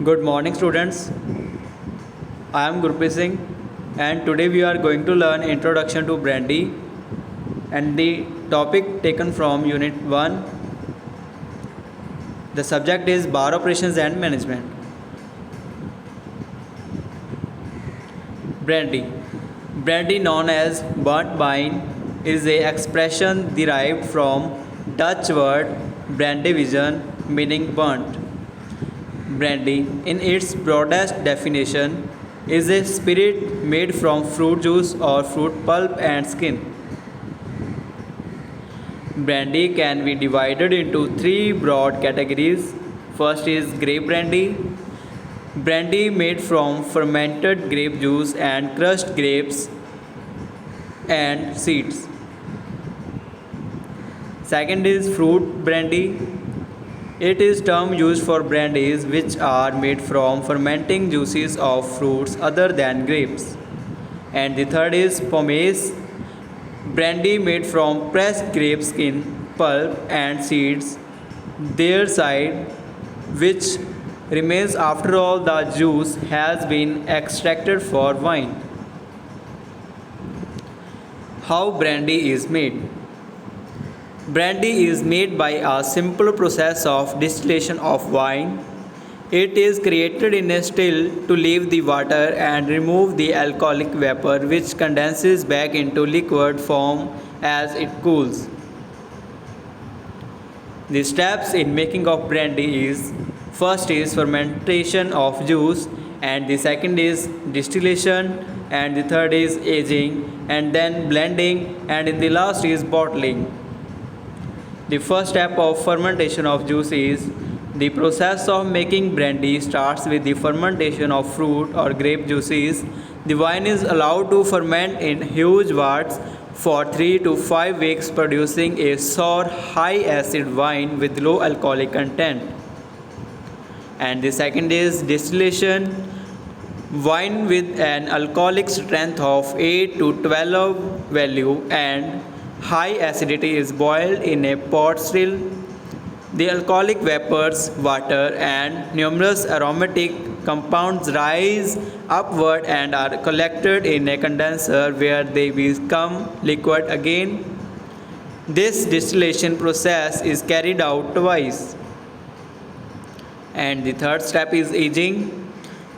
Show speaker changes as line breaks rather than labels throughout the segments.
Good morning, students. I am Gurpreet Singh, and today we are going to learn Introduction to Brandy, and the topic taken from Unit 1. The subject is Bar Operations and Management. Brandy. Brandy, known as burnt wine, is a expression derived from Dutch word brandyvision, meaning burnt. Brandy, in its broadest definition, is a spirit made from fruit juice or fruit pulp and skin. Brandy can be divided into three broad categories. First is grape brandy. Brandy made from fermented grape juice and crushed grapes and seeds. Second is fruit brandy. It is term used for brandies which are made from fermenting juices of fruits other than grapes. And the third is pomace, brandy made from pressed grape skin, pulp and seeds, their side, which remains after all the juice has been extracted for wine. How brandy is made? Brandy is made by a simple process of distillation of wine. It is created in a still to leave the water and remove the alcoholic vapor which condenses back into liquid form as it cools. The steps in making of brandy is: first is fermentation of juice, and the second is distillation, and the third is aging, and then blending, and in the last is bottling. The first step of fermentation of juice is: the process of making brandy starts with the fermentation of fruit or grape juices. The wine is allowed to ferment in huge vats for 3 to 5 weeks, producing a sour, high acid wine with low alcoholic content. And the second is distillation. Wine with an alcoholic strength of 8 to 12 value and high acidity is boiled in a pot still. The alcoholic vapors, water, and numerous aromatic compounds rise upward and are collected in a condenser where they become liquid again. This distillation process is carried out twice. And the third step is aging.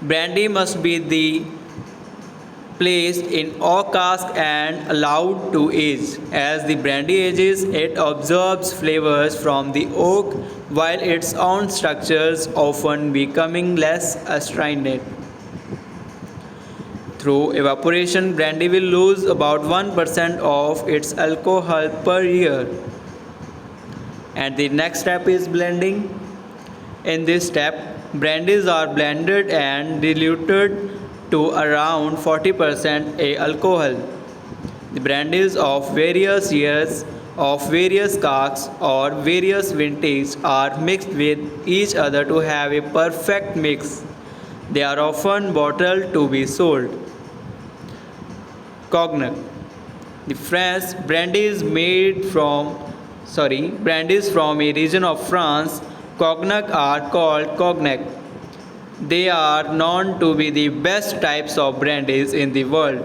Brandy must be placed in oak cask and allowed to age. As the brandy ages, it absorbs flavors from the oak while its own structures often becoming less astringent. Through evaporation, brandy will lose about 1% of its alcohol per year. And the next step is blending. In this step, brandies are blended and diluted to around 40% alcohol. The brandies of various years, of various casks or various vintages are mixed with each other to have a perfect mix. They are often bottled to be sold. Cognac. The French brandies from a region of France. Cognac are called cognac. They are known to be the best types of brandies in the world.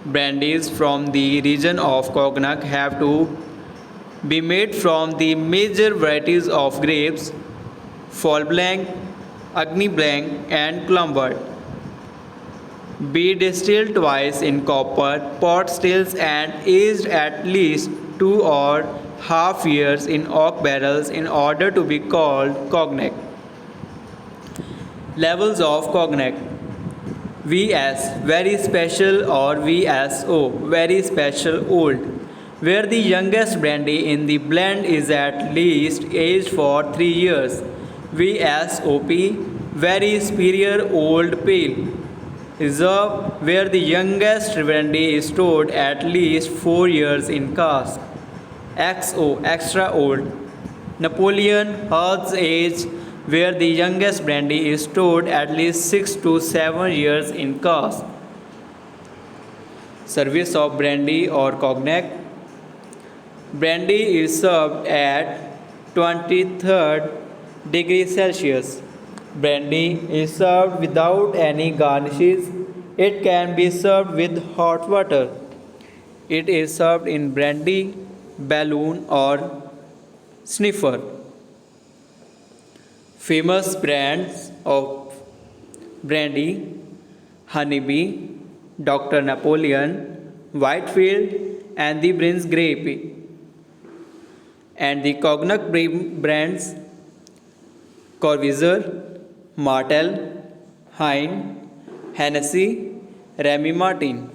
Brandies from the region of Cognac have to be made from the major varieties of grapes: Fall Blanc, Agni Blanc, and Clumbert. Be distilled twice in copper pot stills and aged at least 2.5 years in oak barrels in order to be called cognac. Levels of cognac: VS very special or VSO very special old, where the youngest brandy in the blend is at least aged for 3 years. VSOP very superior old pale. Reserve, where the youngest brandy is stored at least 4 years in cask. XO extra old. Napoleon Heart's age, where the youngest brandy is stored at least 6 to 7 years in cask. Service of brandy or cognac. Brandy is served at 23rd degrees Celsius. Brandy is served without any garnishes. It can be served with hot water. It is served in brandy, balloon, or sniffer. Famous brands of brandy: Honeybee, Dr. Napoleon, Whitefield, and the Prince Grape. And the cognac brands: Corvisor, Martel, Hein, Hennessy, Remy Martin.